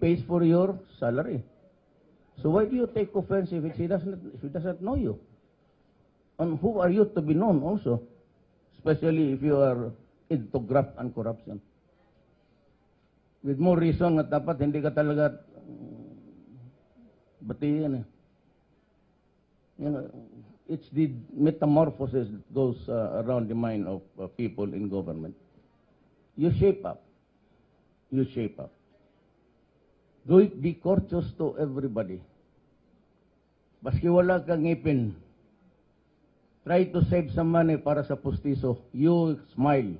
pays for your salary. So why do you take offense if he doesn't know you? And who are you to be known also? Especially if you are into graft and corruption. With more reason nga dapat hindi ka talaga batiyan eh. You know, it's the metamorphosis that goes around the mind of people in government. You shape up. You shape up. Be courteous to everybody. Baski wala kang ngipin. Try to save some money para sa pustiso. You smile.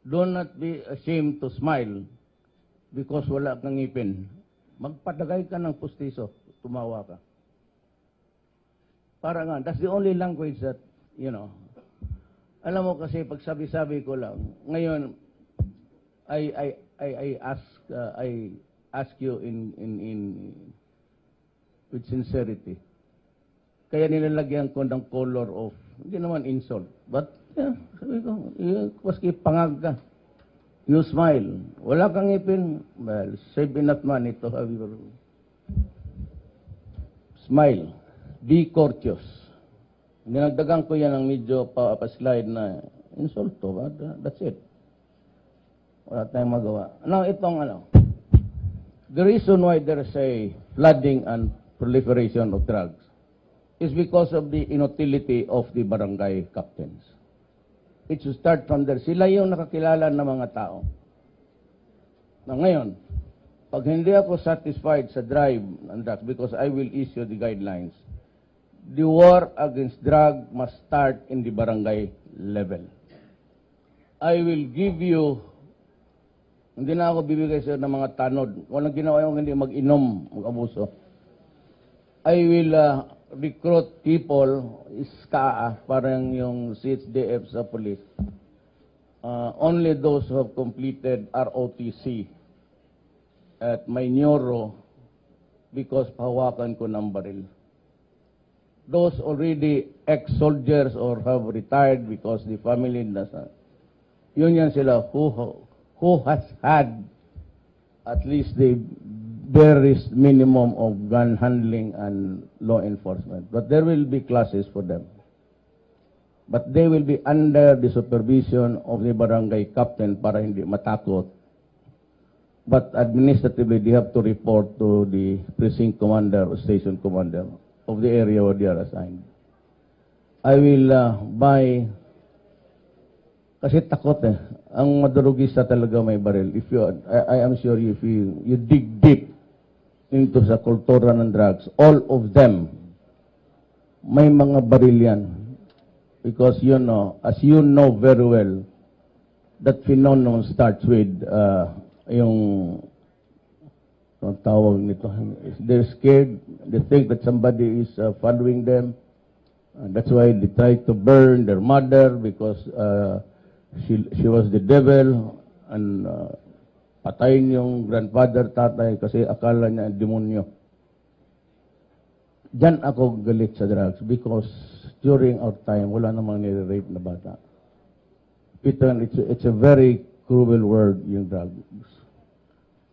Do not be ashamed to smile because wala kang ngipin. Magpadagay ka ng pustiso. Tumawa ka. Para nga, that's the only language that, you know. Alam mo kasi pag sabi-sabi ko lang, ngayon, I ask you with sincerity. Kaya nilalagyan ko ng color of, hindi naman insult, but, yeah, sabi ko, maski pangag ka, you smile, wala kang ngipin, well, save enough money to have your smile, be courteous. Dinagdagan ko yan ng medyo pa-slide na insulto, but that's it. Wala tayong magawa. Now, itong the reason why there is a flooding and proliferation of drugs is because of the inutility of the barangay captains. It should start from there. Sila yung nakakilala ng mga tao. Na ngayon, pag hindi ako satisfied sa drive ng drugs, because I will issue the guidelines, the war against drug must start in the barangay level. I will give you, hindi na ako bibigay sa ng mga tanod. Walang ginawa yung hindi mag-inom, mag-abuso. I will recruit people, SKA, parang yung CHDF sa police. Only those who have completed ROTC at my neuro because pahawakan ko ng baril. Those already ex-soldiers or have retired because the family nasa. Yun yan sila who has had at least the barest minimum of gun handling and law enforcement. But there will be classes for them. But they will be under the supervision of the barangay captain para hindi matakot. But administratively, they have to report to the precinct commander or station commander of the area where they are assigned. I will buy, kasi takot eh. Ang madurugista talaga may baril. If you, I am sure if you dig deep into sa kultura ng drugs, all of them, may mga baril yan. Because you know, as you know very well, that phenomenon starts with yung tawag nito. They're scared. They think that somebody is following them. That's why they try to burn their mother because she was the devil and patayin yung grandfather, tatay kasi akala niya demonyo. Diyan ako galit sa drugs because during our time, wala namang nire-rape na bata. Peter, it's a very cruel word, yung drugs.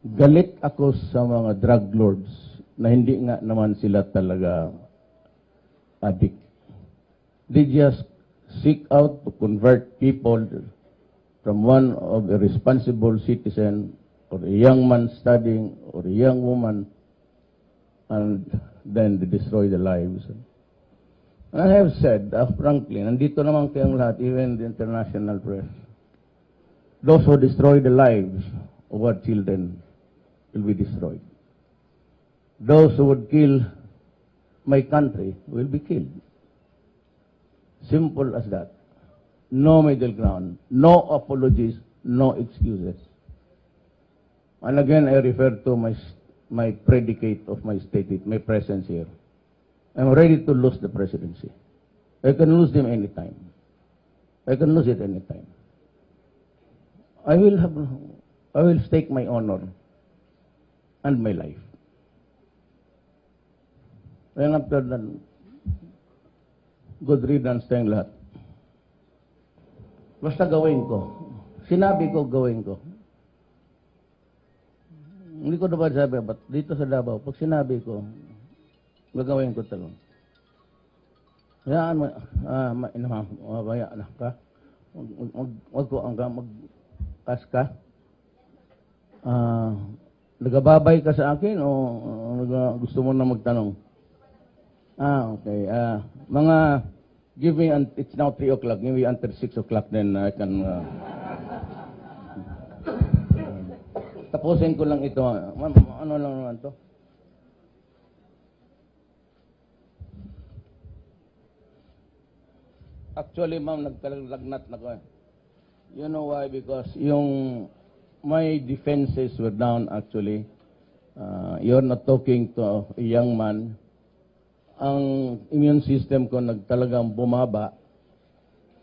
Galit ako sa mga drug lords na hindi nga naman sila talaga addict. They just seek out to convert people from one of a responsible citizen or a young man studying or a young woman, and then they destroy their lives. And I have said, frankly, nandito naman kayong lahat, even the international press, those who destroy the lives of our children will be destroyed. Those who would kill my country will be killed. Simple as that. No middle ground, no apologies, no excuses. And again, I refer to my predicate of my statement, my presence here. I'm ready to lose the presidency. I can lose them anytime. I can lose it anytime. I will stake my honor and my life. And after that, good riddance tayong lahat. Basta gawin ko. Sinabi ko, gawin ko. Hindi ko dapat sabi, but dito sa Davao, pag sinabi ko, gagawin ko talaga. Hayaan mo, mabaya na ka. Wag ko ang mag-kas ka. Nagababay ka sa akin o gusto mo na magtanong? Okay. Mga, give me, it's now 3 o'clock. Give me until 6 o'clock, then I can, tapusin ko lang ito. Ano lang naman to? Actually, ma'am, nagkalagnat na ko. You know why? Because my defenses were down actually. You're not talking to a young man. Ang immune system ko talagang bumaba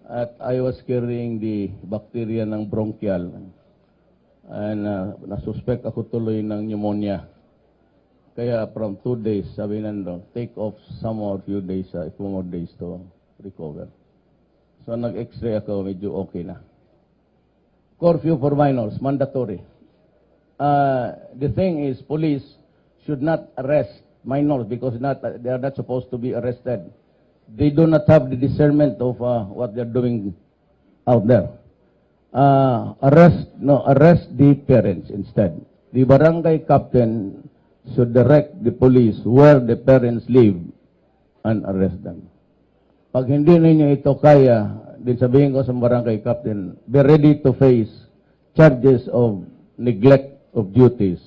at I was carrying the bacteria ng bronchial and nasuspect ako tuloy ng pneumonia. Kaya from 2 days, sabi nando, take off some more few days, a few more days to recover. So nag-x-ray ako, medyo okay na. Curfew for minors, mandatory. The thing is, police should not arrest minors because they are not supposed to be arrested. They do not have the discernment of what they are doing out there. Arrest the parents instead. The barangay captain should direct the police where the parents live and arrest them. Pag hindi ninyo ito kaya, din sabihin ko sa barangay captain, be ready to face charges of neglect of duties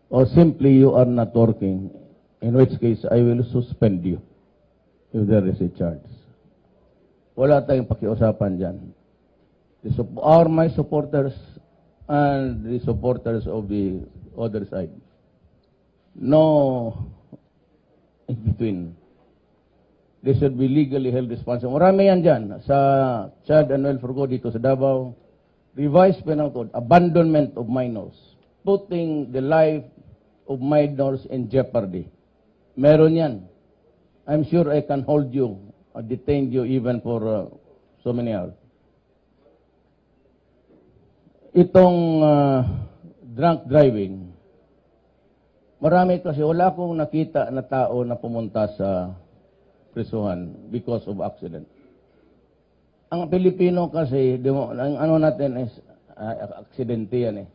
or simply you are not working, in which case I will suspend you if there is a charge. Wala tayong pakiusapan dyan. Are my supporters and the supporters of the other side. No in between. They should be legally held responsible. Marami yan dyan. Sa Child and Welfare Code dito sa Davao, revised penal code, abandonment of minors, putting the life of minors in jeopardy. Meron yan. I'm sure I can hold you, or detain you even for so many hours. Itong drunk driving, marami kasi wala akong nakita na tao na pumunta sa prisuhan because of accident. Ang Pilipino kasi, ang ano natin is, aksidente yan eh.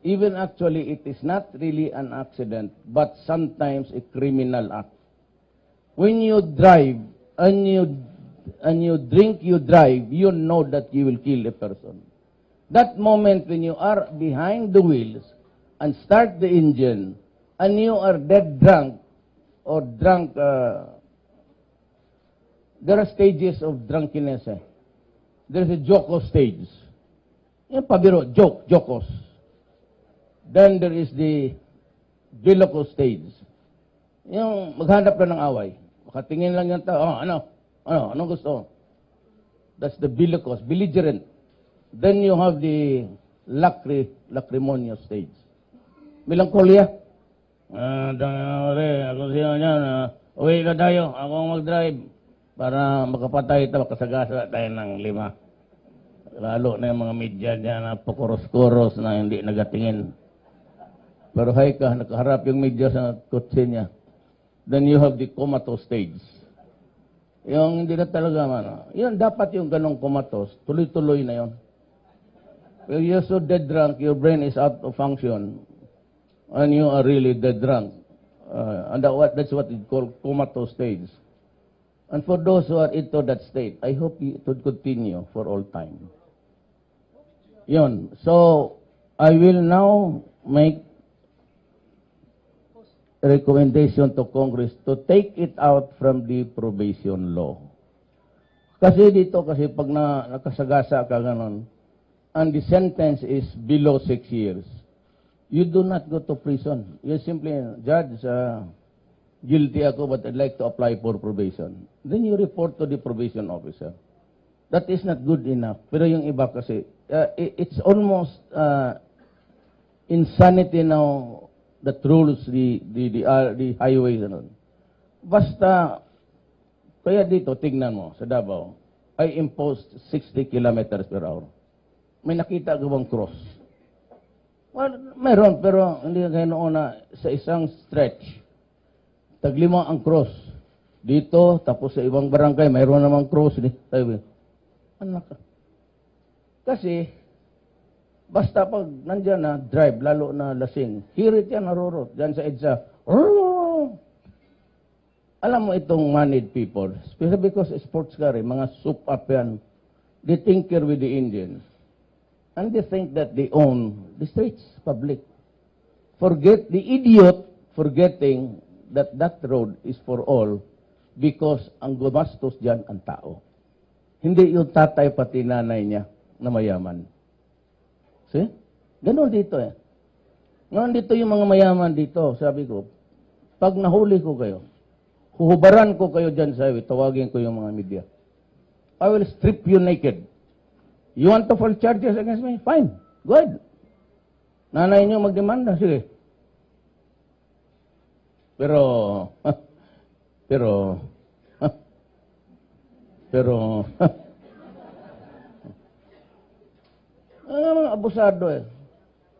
Even actually, it is not really an accident, but sometimes a criminal act. When you drive, and you drink, you drive, you know that you will kill a person. That moment when you are behind the wheels, and start the engine, and you are dead drunk, or drunk, there are stages of drunkenness. There is a jocose stage. Yung pabiro, jocose. Then there is the bellicose stage. Yung maghanap ka ng away. Makatingin lang yung tao, anong gusto? That's the bellicose, belligerent. Then you have the lacrimonious stage. Melancholia. Ako siya niyan, uwi na tayo, ako mag-drive. Para makapatay ito, makasagasa tayo ng 5. Lalo na yung mga media dyan na pakuros-kuros na hindi nagatingin. Pero hay ka, nakaharap yung media sa kutsi niya. Then you have the comatose stage. Yung hindi na talaga, yun, dapat yung ganong comatose, tuloy-tuloy na yun. If you're so dead drunk, your brain is out of function, and you are really dead drunk. And that's what is called comatose stage. And for those who are into that state, I hope it would continue for all time. Yun. So, I will now make a recommendation to Congress to take it out from the probation law. Kasi dito, pag nakasagasa ka ganon, and the sentence is below 6 years, you do not go to prison. You simply, Judge, guilty ako but I'd like to apply for probation. Then you report to the probation officer. That is not good enough. Pero yung iba kasi, it's almost insanity now that rules the highways. Basta, kaya dito, tignan mo, sa Davao, I imposed 60 kilometers per hour. May nakita ka bang cross? Well, meron, pero hindi kayo noon na sa isang stretch, taglima ang cross. Dito, tapos sa ibang barangay, mayroon namang cross. Sabi, anak ka. Kasi, basta pag nandyan na, drive, lalo na lasing, hirit yan, narurot. Diyan sa EDSA, alam mo itong moneyed people, especially because sports car, mga soup up yan, they tinker with the engine. And they think that they own the streets, public. Forget the idiot forgetting that that road is for all because ang gumastos dyan ang tao. Hindi yung tatay pati nanay niya na mayaman. See? Ganon dito eh. Ngayon dito yung mga mayaman dito, sabi ko, pag nahuli ko kayo, huhubaran ko kayo dyan sa highway, tawagin ko yung mga media. I will strip you naked. You want to file charges against me? Fine. Go ahead. Nanay niyo magdemanda. Sige. Pero, mga abusado eh.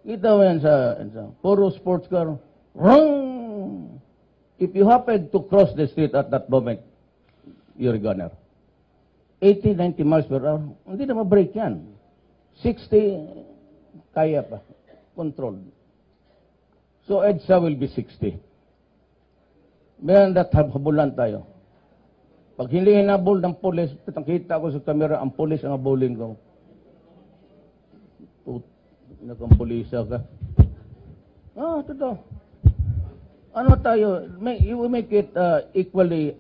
Kita mo yan sa puro sports car. Wrong! If you happen to cross the street at that moment, you're a gunner. 80, 90 miles per hour, hindi na ma-break yan. 60, kaya pa. Controlled. So, EDSA will be 60. Meron that habulan tayo. Pag hindi hinabol ng pulis, kita ko sa camera, ang pulis ang habulin ko. Nagkampulisa ka. Totoo. Ano tayo, we make it equally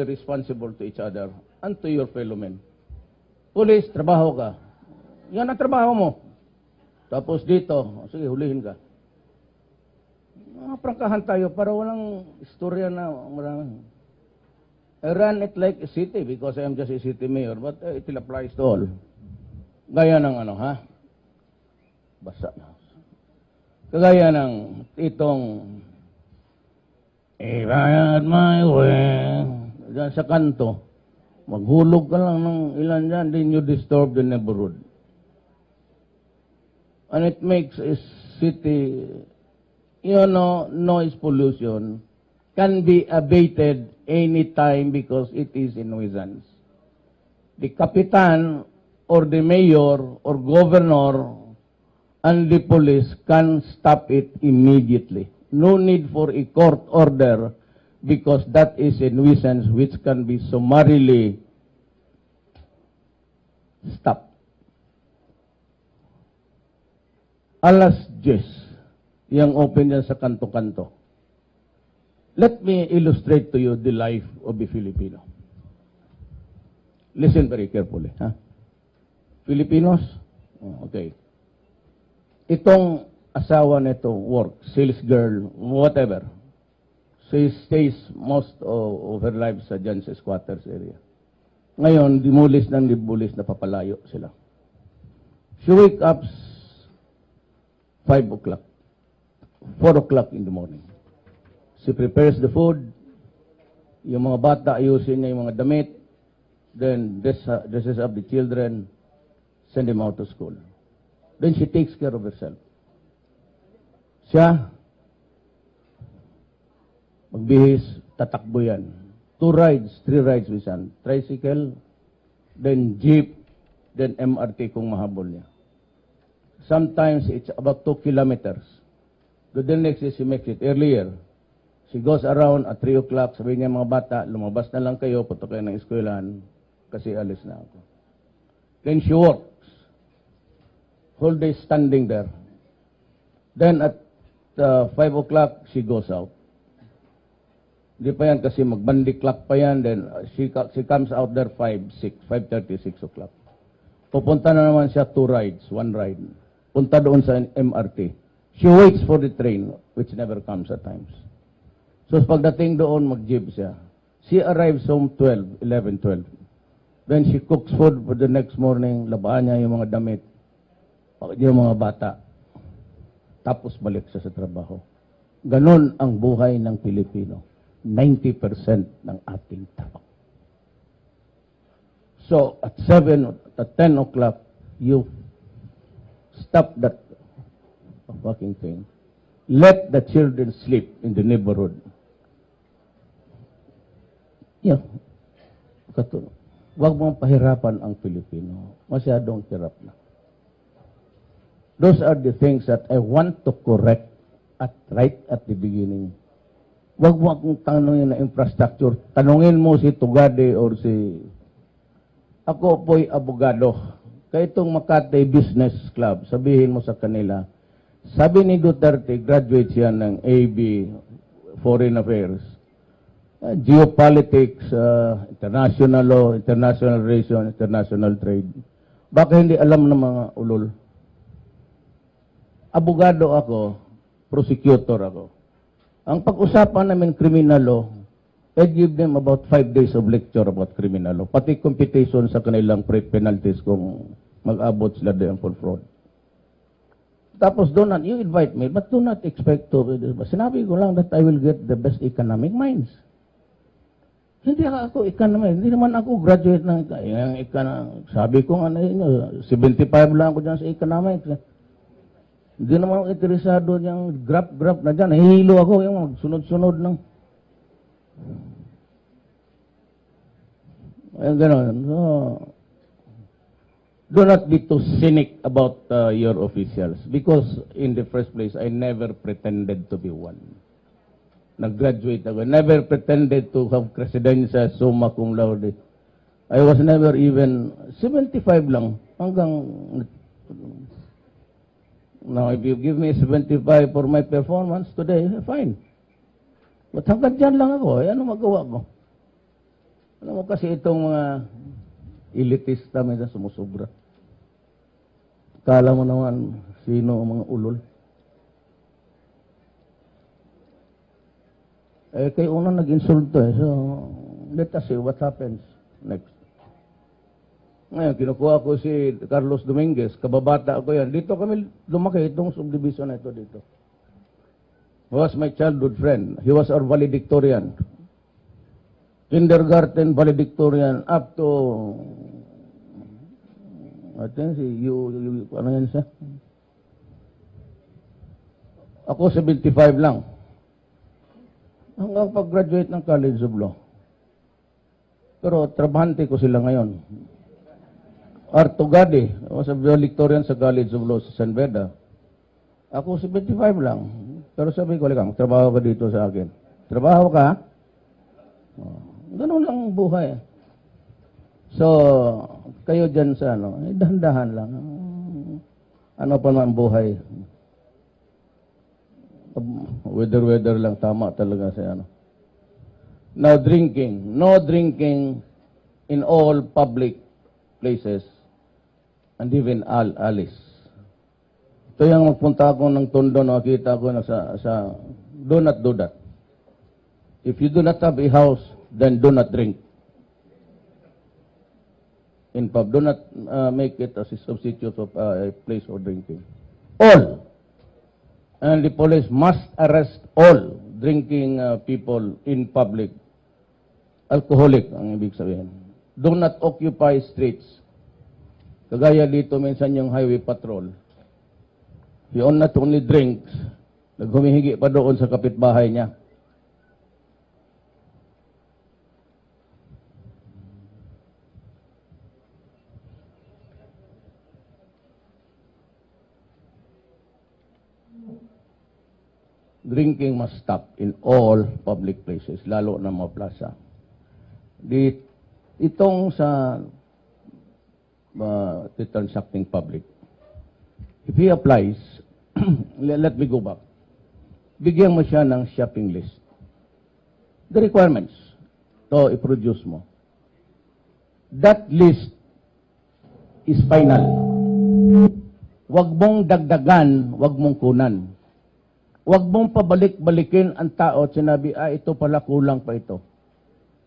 responsible to each other and to your fellow men. Police, trabaho ka. Yan ang trabaho mo. Tapos dito, sige, hulihin ka. Prangkahan tayo para walang istorya na marami. I run it like a city because I am just a city mayor, but it will applies to all. Gaya ng basa na. Kagaya ng itong bayad my way. Diyan sa kanto, maghulog ka lang ng ilan dyan, then you disturb the neighborhood. And it makes a city, noise pollution can be abated anytime because it is a nuisance. The kapitan or the mayor or governor and the police can stop it immediately. No need for a court order because that is a nuisance which can be summarily stopped. Alas 10, yung open yan sa kanto-kanto. Let me illustrate to you the life of a Filipino. Listen very carefully. Filipinos? Okay. Itong asawa nito, work, sales girl, whatever. She stays most of her life sa dyan sa squatters area. Ngayon, dimulis na papalayo sila. She wake up 5 o'clock, 4 o'clock in the morning. She prepares the food, yung mga bata ayusin niya yung mga damit, then dresses up the children, send them out to school. Then she takes care of herself. Siya, magbihis, tatakbo yan. 2 rides, 3 rides minsan. Tricycle, then jeep, then MRT kung mahabol niya. Sometimes it's about 2 kilometers. The next is she makes it earlier. She goes around at 3 o'clock, sabi niya mga bata, lumabas na lang kayo, punta kayo ng eskwelahan, kasi alis na ako. Then she works. Whole day standing there. Then at 5 o'clock, she goes out. Hindi pa yan kasi magbandi clock pa yan. Then she comes out there 5:30, 6 o'clock. Pupunta na naman siya 2 rides, 1 ride. Punta doon sa MRT. She waits for the train, which never comes at times. So pagdating doon, mag-jeep siya. She arrives home 11, 12. Then she cooks food for the next morning. Labaan niya yung mga damit. Yung mga bata. Tapos balik siya sa trabaho. Ganon ang buhay ng Pilipino. 90% ng ating tao. So, at 7, at 10 o'clock, you stop that. fucking thing. Let the children sleep in the neighborhood. Yeah. Huwag mong pahirapan ang Pilipino. Masyadong hirap na. Those are the things that I want to correct right at the beginning. Huwag mo akong tanongin na infrastructure. Tanungin mo si Tugade or si... Ako po'y abogado. Kaya itong Makati Business Club, sabihin mo sa kanila, sabi ni Duterte, graduate siya ng AB, Foreign Affairs, Geopolitics, International Law, International Relations, International Trade. Baka hindi alam ng mga ulol. Abogado ako, prosecutor ako. Ang pag-usapan namin criminal law, I give them about 5 days of lecture about criminal law. Pati computation sa kanilang penalties kung mag-abot sila doon for fraud. Tapos you invite me, but do not expect to, sinabi ko lang that I will get the best economic minds. Hindi ako economic, hindi naman ako graduate ng sabi ko 75 lang ako dyan sa economics. Hindi naman ako interesado niyang graph na dyan. Nahihilo ako yung sunod-sunod ng... Ayun, gano'n. So, do not be too cynic about your officials. Because in the first place, I never pretended to be one. Nag-graduate ako. Never pretended to have credentials, summa cum laude. I was never even 75 lang. Hanggang... Now, if you give me 75 for my performance today, fine. But hanggang dyan lang ako. Ano magawa ko? Ano mo kasi itong mga elitista may sumusubra. Kala mo naman sino ang mga ulol. Kayo unang nag-insulto eh. So, let us see what happens next. Ngayon, kinukuha ko si Carlos Dominguez, kababata ko yan. Dito kami lumaki, itong subdivision na ito dito. He was my childhood friend. He was our valedictorian. Kindergarten valedictorian up to, I think ano yan siya? Ako 75 lang. Hanggang pag-graduate ng College of Law. Pero trabahante ko sila ngayon. Artugade, was a valedictorian sa College of Law sa San Beda. Ako 75 lang. Pero sabi ko, Likang, trabaho ka dito sa akin. Trabaho ka? Ganun lang ang buhay. So, kayo dyan sa dahan-dahan lang. Ano pa naman buhay? Weather lang, tama talaga sa Now, drinking. No drinking in all public places and even alleys. Ito yung magpunta ako ng Tondo, nakita ko na sa do not do that. If you do not have a house, then do not drink. In pub, do not make it as a substitute of a place for drinking. All. And the police must arrest all drinking people in public. Alcoholic, ang ibig sabihin. Do not occupy streets. Kagaya dito minsan yung highway patrol. He not only drinks, naghumihingi pa doon sa kapitbahay niya. Drinking must stop in all public places, lalo na mga plaza. Itong sa transacting public, if he applies, let me go back. Bigyan mo siya ng shopping list. The requirements, to i-produce mo. That list is final. Huwag mong dagdagan, huwag mong kunan. Huwag mong pabalik-balikin ang tao at sinabi, ito pala kulang pa ito.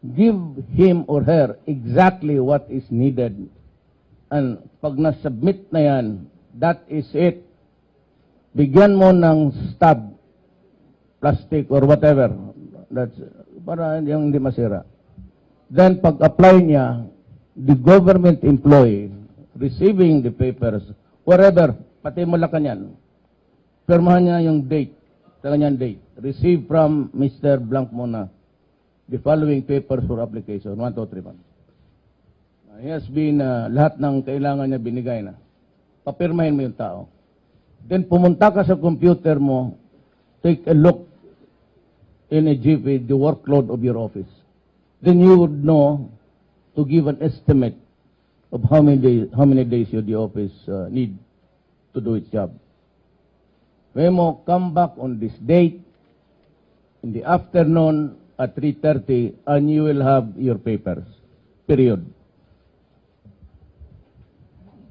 Give him or her exactly what is needed. And pag na-submit na yan, that is it. Bigyan mo ng stub, plastic or whatever. That's para hindi masira. Then pag-apply niya, the government employee receiving the papers, wherever, pati Malacanang, Pirmahan niya yung date, sa kanyang date. Received from Mr. Blanc Mona the following papers for application. 1, 2, 3, 1. He has been, lahat ng kailangan niya binigay na. Papirmahin mo yung tao. Then pumunta ka sa computer mo, take a look in a GP, the workload of your office. Then you would know to give an estimate of how many days your office need to do its job. When mo come back on this date, in the afternoon at 3:30, and you will have your papers. Period.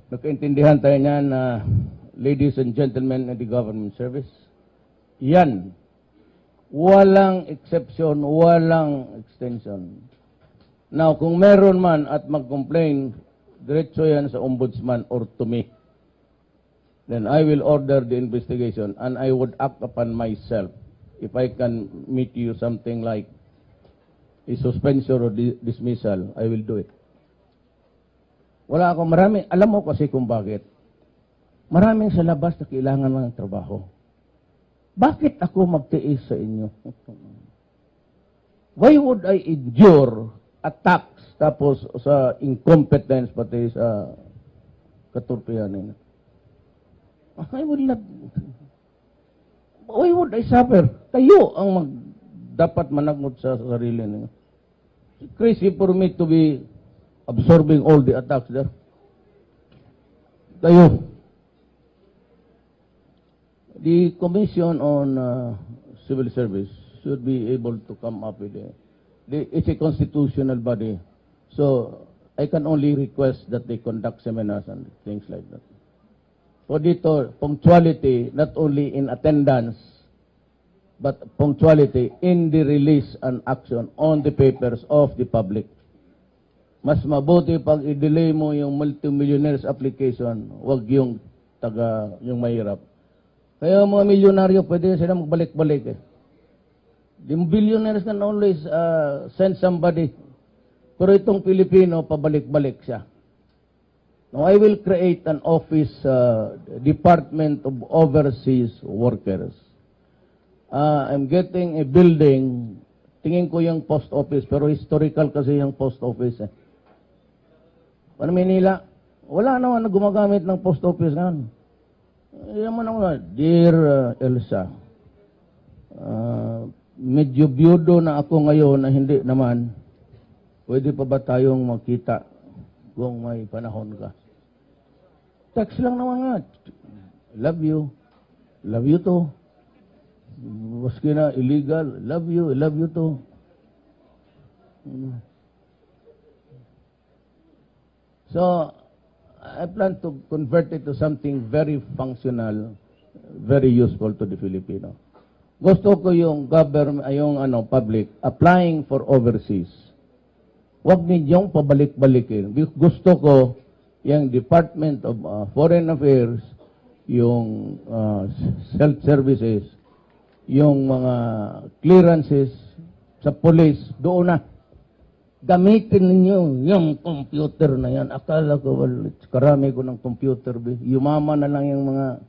Nakaintindihan tayo niyan, ladies and gentlemen in the government service. Yan. Walang exception, walang extension. Now, kung meron man at mag-complain, diretso yan sa ombudsman or to me. Then I will order the investigation and I would act upon myself. If I can meet you something like a suspension or dismissal, I will do it. Wala ako marami. Alam mo kasi kung bakit. Maraming sa labas na kailangan ng trabaho. Bakit ako magtiis sa inyo? Why would I endure attacks tapos sa incompetence pati sa katurpihan nila? I would not. Why would I suffer? Tayo ang dapat managot sa sarili niyo. It's crazy for me to be absorbing all the attacks there. Tayo. The Commission on Civil Service should be able to come up with it's a constitutional body. So, I can only request that they conduct seminars and things like that. So dito, punctuality, not only in attendance, but punctuality in the release and action on the papers of the public. Mas mabuti pag i-delay mo yung multimillionaires application, wag yung yung mahirap. Kaya mga milyonaryo, pwede sila magbalik-balik eh. The billionaires can always send somebody. Pero itong Pilipino, pabalik-balik siya. Now, I will create an office, Department of Overseas Workers. I'm getting a building, tingin ko yung post office, pero historical kasi yung post office eh. Paano Manila? Wala naman na gumagamit ng post office ngayon. Yan mo naman, Dear Elsa, medyo byudo na ako ngayon na hindi naman, pwede pa ba tayong magkita kung may panahon ka? Text lang naman nga. Love you. Love you too. Maski na illegal. Love you. Love you too. So, I plan to convert it to something very functional, very useful to the Filipino. Gusto ko yung government, yung public, applying for overseas. Huwag ninyong pabalik-balikin. Gusto ko yung Department of Foreign Affairs, yung health services, yung mga clearances sa police, doon na. Gamitin ninyo yung computer na yan. Akala ko, karami ko ng computer. Yumaman na lang yung mga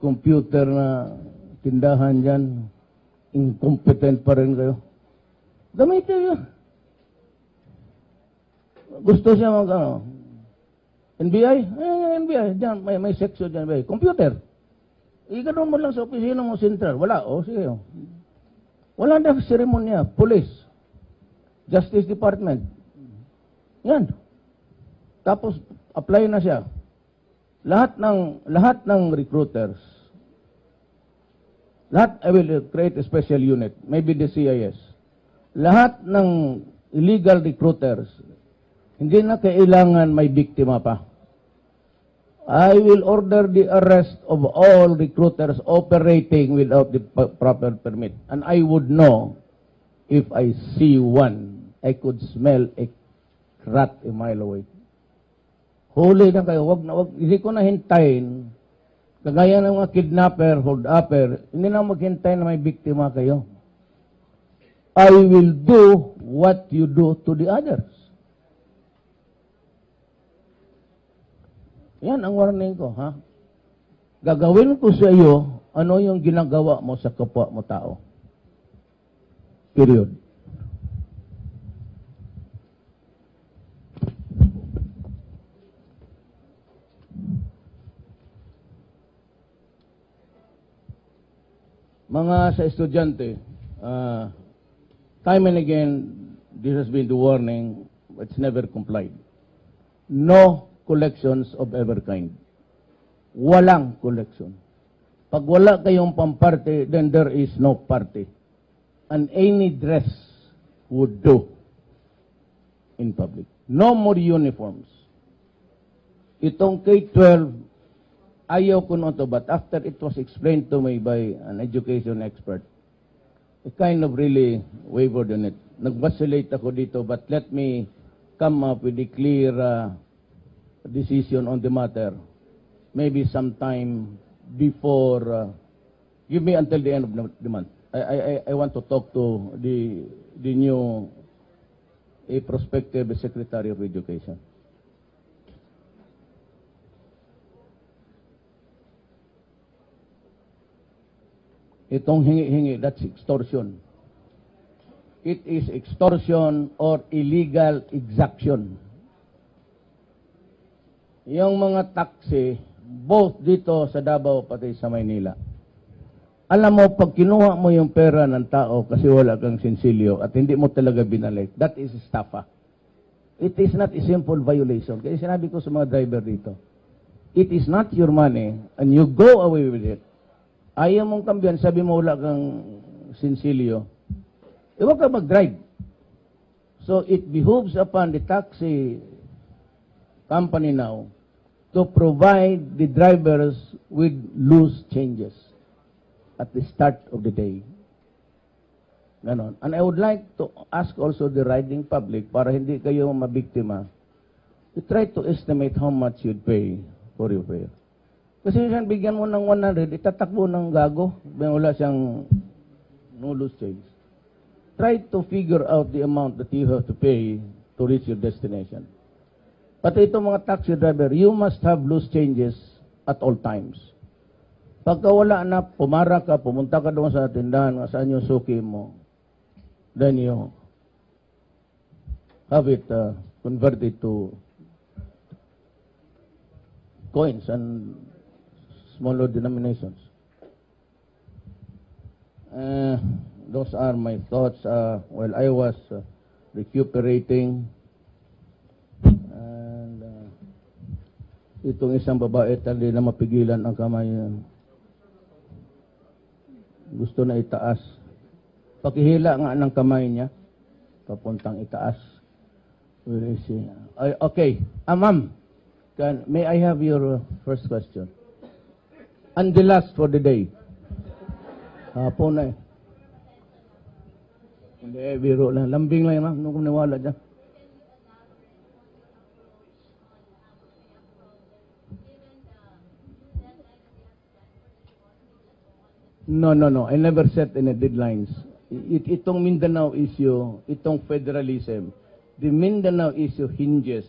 computer na tindahan dyan. Incompetent pa rin kayo. Gamitin nyo. Gusto siya NBI? NBI. Diyan, may section dyan. Computer. Ikaw mo lang sa opisina mo sentral. Wala. Sige. Wala na seremonya. Police. Justice Department. Yan. Tapos, apply na siya. Lahat ng recruiters, I will create a special unit. Maybe the CIS. Lahat ng illegal recruiters, hindi na kailangan may biktima pa. I will order the arrest of all recruiters operating without the proper permit. And I would know if I see one. I could smell a rat a mile away. Huli na kayo. Hindi ko na hintayin. Kagaya ng mga kidnapper, hold-upper, hindi na maghintay na may biktima kayo. I will do what you do to the others. Yan ang warning ko, ha? Gagawin ko sa iyo ano yung ginagawa mo sa kapwa mo tao. Period. Mga sa estudyante, time and again, this has been the warning, it's never complied. No collections of ever kind. Walang collection. Pag wala kayong pamparte, then there is no party. And any dress would do in public. No more uniforms. Itong K-12, ayaw ko to, but after it was explained to me by an education expert, I kind of really wavered on it. Nag-vacillate ako dito, but let me come up with a clear decision on the matter. Maybe sometime before, give me until the end of the month. I want to talk to the new prospective Secretary of Education. Itong hingi-hingi, that's extortion. It is extortion or illegal exaction. Yung mga taxi, both dito sa Davao pati sa Maynila. Alam mo, pag kinuha mo yung pera ng tao kasi wala kang sensilyo at hindi mo talaga binalik, that is estafa. It is not a simple violation. Kaya sinabi ko sa mga driver dito, it is not your money and you go away with it. Ayaw mong kambiyan, sabi mo wala kang sensilyo, huwag ka mag-drive. So it behooves upon the taxi company now to provide the drivers with loose changes at the start of the day. Ganon. And I would like to ask also the riding public, para hindi kayo mabiktima, to try to estimate how much you'd pay for your fare. Kasi minsan bigyan mo ng 100, itatakbo ng gago, wala siyang no loose change. Try to figure out the amount that you have to pay to reach your destination. Pati itong mga taxi driver, you must have loose changes at all times. Pagka wala na, pumara ka, pumunta ka doon sa tindahan, saan yung suki mo, then you have it converted to coins and smaller denominations. Those are my thoughts while I was recuperating. And itong isang babae tali na mapigilan ang kamay. Gusto na itaas. Pakihila nga ng kamay niya. Papuntang itaas. Where is she? Okay. Ma'am, may I have your first question? And the last for the day. Hapon na eh. Hindi, biro lang. Lambing lang, ma'am. Nung kumaniwala dyan. No. I never set any deadlines. Itong Mindanao issue, itong federalism, the Mindanao issue hinges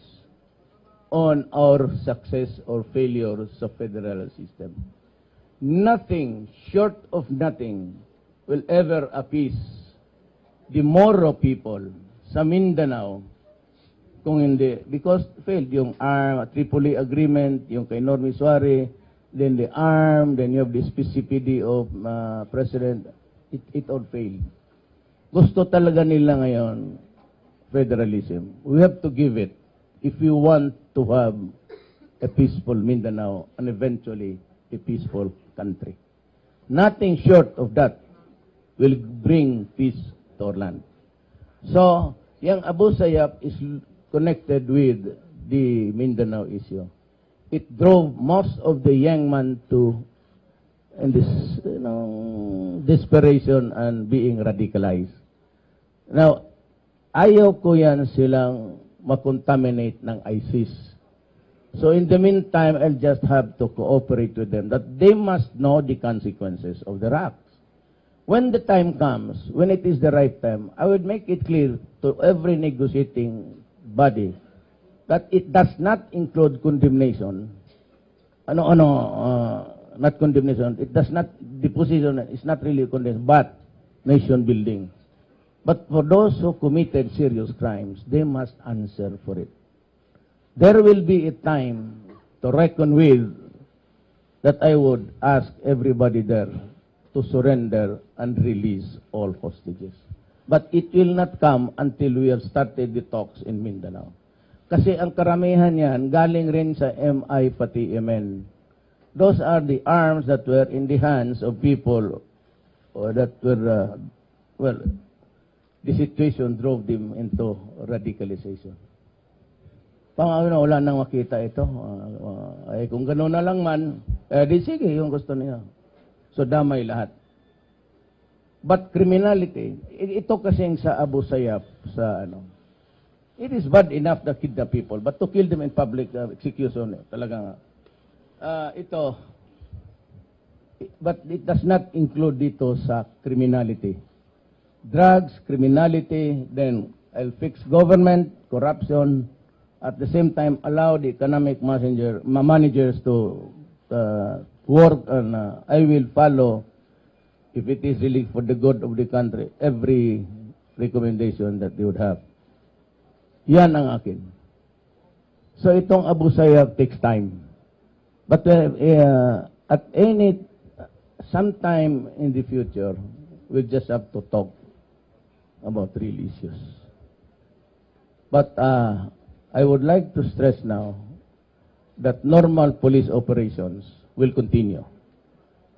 on our success or failure sa federal system. Nothing short of nothing will ever appease the Moro people sa Mindanao kung hindi. Because failed yung Tripoli Agreement, yung kay Normi Suare, then the then you have the specificity of President. It all failed. Gusto talaga nila ngayon federalism. We have to give it if we want to have a peaceful Mindanao and eventually a peaceful country. Nothing short of that will bring peace to our land. So, yung Abu Sayyaf is connected with the Mindanao issue. It drove most of the young men to in this desperation and being radicalized. Now, ayaw ko yan silang makontaminate ng ISIS. So in the meantime, I'll just have to cooperate with them that they must know the consequences of their acts. When the time comes, when it is the right time, I would make it clear to every negotiating body that it does not include condemnation. not condemnation. It does not, the position is not really condemnation, but nation building. But for those who committed serious crimes, they must answer for it. There will be a time to reckon with that I would ask everybody there to surrender and release all hostages. But it will not come until we have started the talks in Mindanao. Kasi ang karamihan yan, galing rin sa MI pati MN. Those are the arms that were in the hands of people that were, well, the situation drove them into radicalization. Pangawin wala nang makita ito. Kung gano'n na lang man, di sige, yung gusto niya. So, damay lahat. But criminality, ito kasing sa Abu Sayyaf, sa ano, it is bad enough to kidnap people, but to kill them in public execution, talaga nga. Ito, but it does not include dito sa criminality. Drugs, criminality, then I'll fix government, corruption, at the same time allow the economic managers to work, and I will follow, if it is really for the good of the country, every recommendation that they would have. Yan ang akin. So itong Abu Sayyaf takes time. But at sometime in the future, we just have to talk about real issues. But I would like to stress now that normal police operations will continue.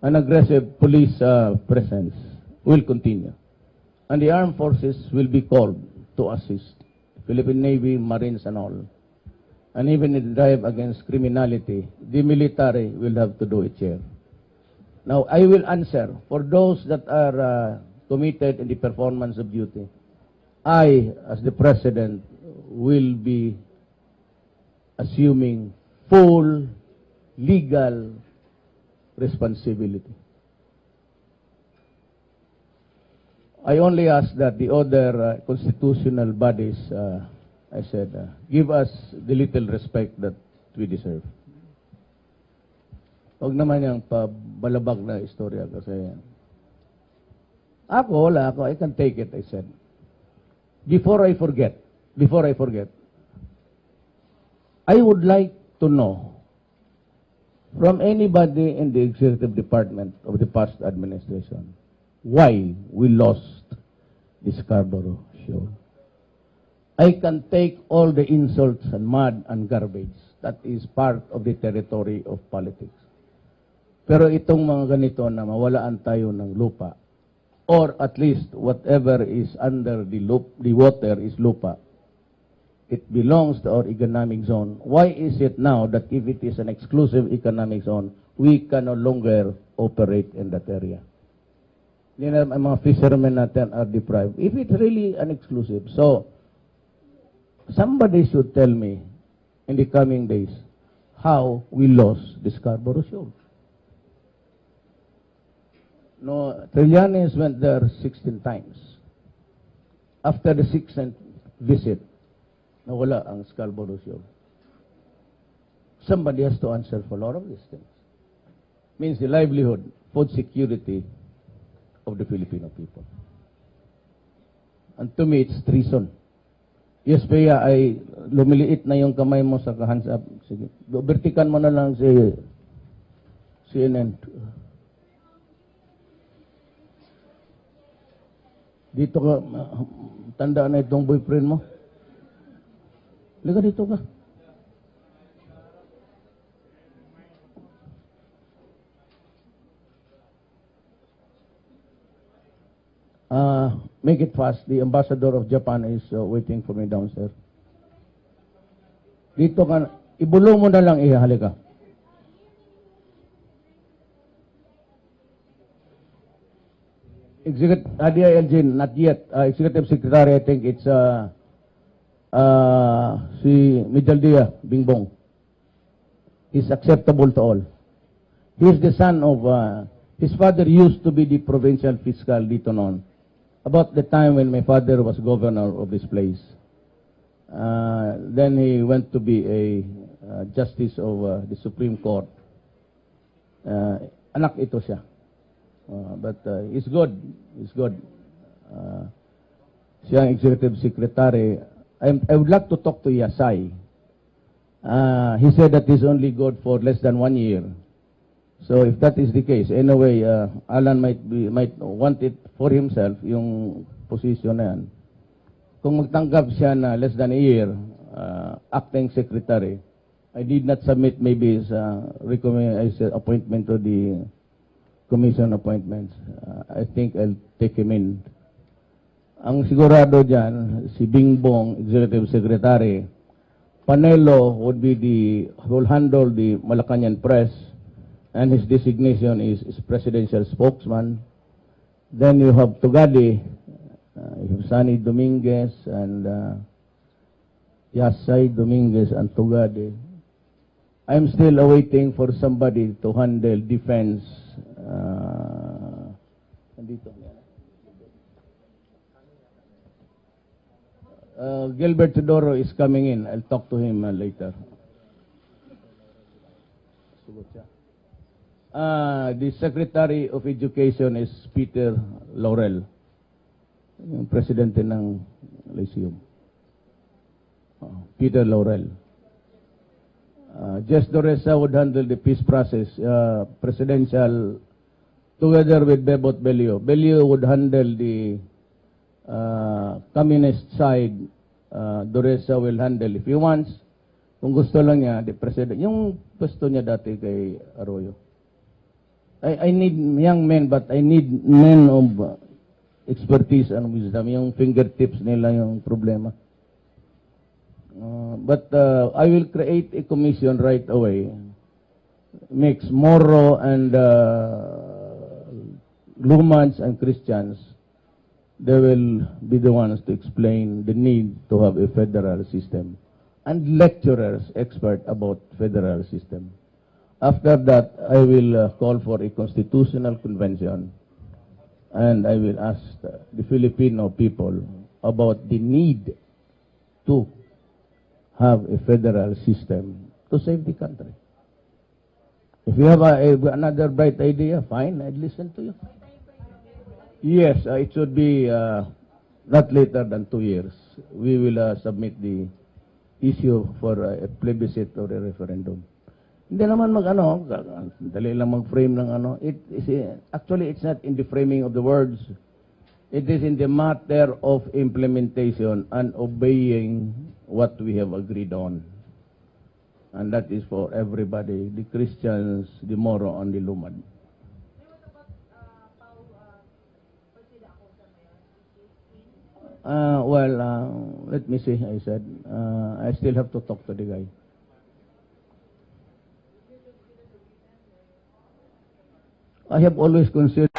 An aggressive police presence will continue. And the armed forces will be called to assist. Philippine Navy, Marines and all. And even in the drive against criminality, the military will have to do its share. Now, I will answer for those that are committed in the performance of duty. I, as the President, will be assuming full legal responsibility. I only ask that the other constitutional bodies, I said, give us the little respect that we deserve. Huwag naman yung pabalabag na istorya kasi wala ako, I can take it, I said. Before I forget, I would like to know from anybody in the executive department of the past administration why we lost the Scarborough Shoal. I can take all the insults and mud and garbage. That is part of the territory of politics. Pero itong mga ganito na mawalaan tayo ng lupa, or at least whatever is under the water is lupa, it belongs to our economic zone. Why is it now that if it is an exclusive economic zone, we can no longer operate in that area? Ang mga fishermen natin are deprived. If it's really an exclusive. So, somebody should tell me in the coming days how we lost the Scarborough Shoal. No, Trillanes went there 16 times. After the 16th visit, nawala ang Scarborough Shoal. Somebody has to answer for a lot of these things. Means the livelihood, food security of the Filipino people. And to me, it's treason. Yes, Pea, ay lumiliit na yung kamay mo sa hands up. Sige, bertikan mo na lang si CNN. Dito ka, tanda na itong boyfriend mo. Liga dito ka. Make it fast. The ambassador of Japan is waiting for me downstairs. Dito ka, ibulong mo na lang, halika. Executive, Hadia Elgin, not yet. Executive Secretary, I think it's si Mijaldia Bingbong. He's acceptable to all. He's the son of, his father used to be the provincial fiscal dito noon. About the time when my father was governor of this place. Then he went to be a justice of the Supreme Court. Anak ito siya. But it's good. It's good. Siya ang executive secretary. I would like to talk to Yasay. He said that he's only good for less than 1 year. So if that is the case, anyway, Alan might want it for himself, yung position na yan. Kung magtanggap siya na less than a year, acting secretary, I did not submit maybe his appointment to the commission appointments. I think I'll take him in. Ang sigurado dyan, si Bingbong, executive secretary, Panelo will handle the Malacanang press, and his designation is presidential spokesman. Then you have Tugadi, you have Sunny Dominguez, and Yasay Dominguez and Tugadi. I'm still awaiting for somebody to handle defense. Gilbert Teodoro is coming in. I'll talk to him later. The Secretary of Education is Peter Laurel, yung presidente ng Lyceum. Peter Laurel. Jess Doresa would handle the peace process, presidential, together with Bebot Belio. Belio would handle the communist side. Doresa will handle if he wants. Kung gusto lang niya, the president, yung gusto niya dati kay Arroyo. I need young men, but I need men of expertise and wisdom. Yung fingertips nila yung problema. But I will create a commission right away. Mix Moro and Lumans and Christians. They will be the ones to explain the need to have a federal system. And lecturers, expert about federal system. After that, I will call for a constitutional convention. And I will ask the Filipino people about the need to have a federal system to save the country. If you have another bright idea, fine, I'd listen to you. Yes, it should be not later than 2 years. We will submit the issue for a plebiscite or a referendum. Hindi naman dali lang mag-frame ng actually, it's not in the framing of the words. It is in the matter of implementation and obeying what we have agreed on. And that is for everybody, the Christians, the Moro, and the Lumad. Let me see, I said. I still have to talk to the guy. I have always considered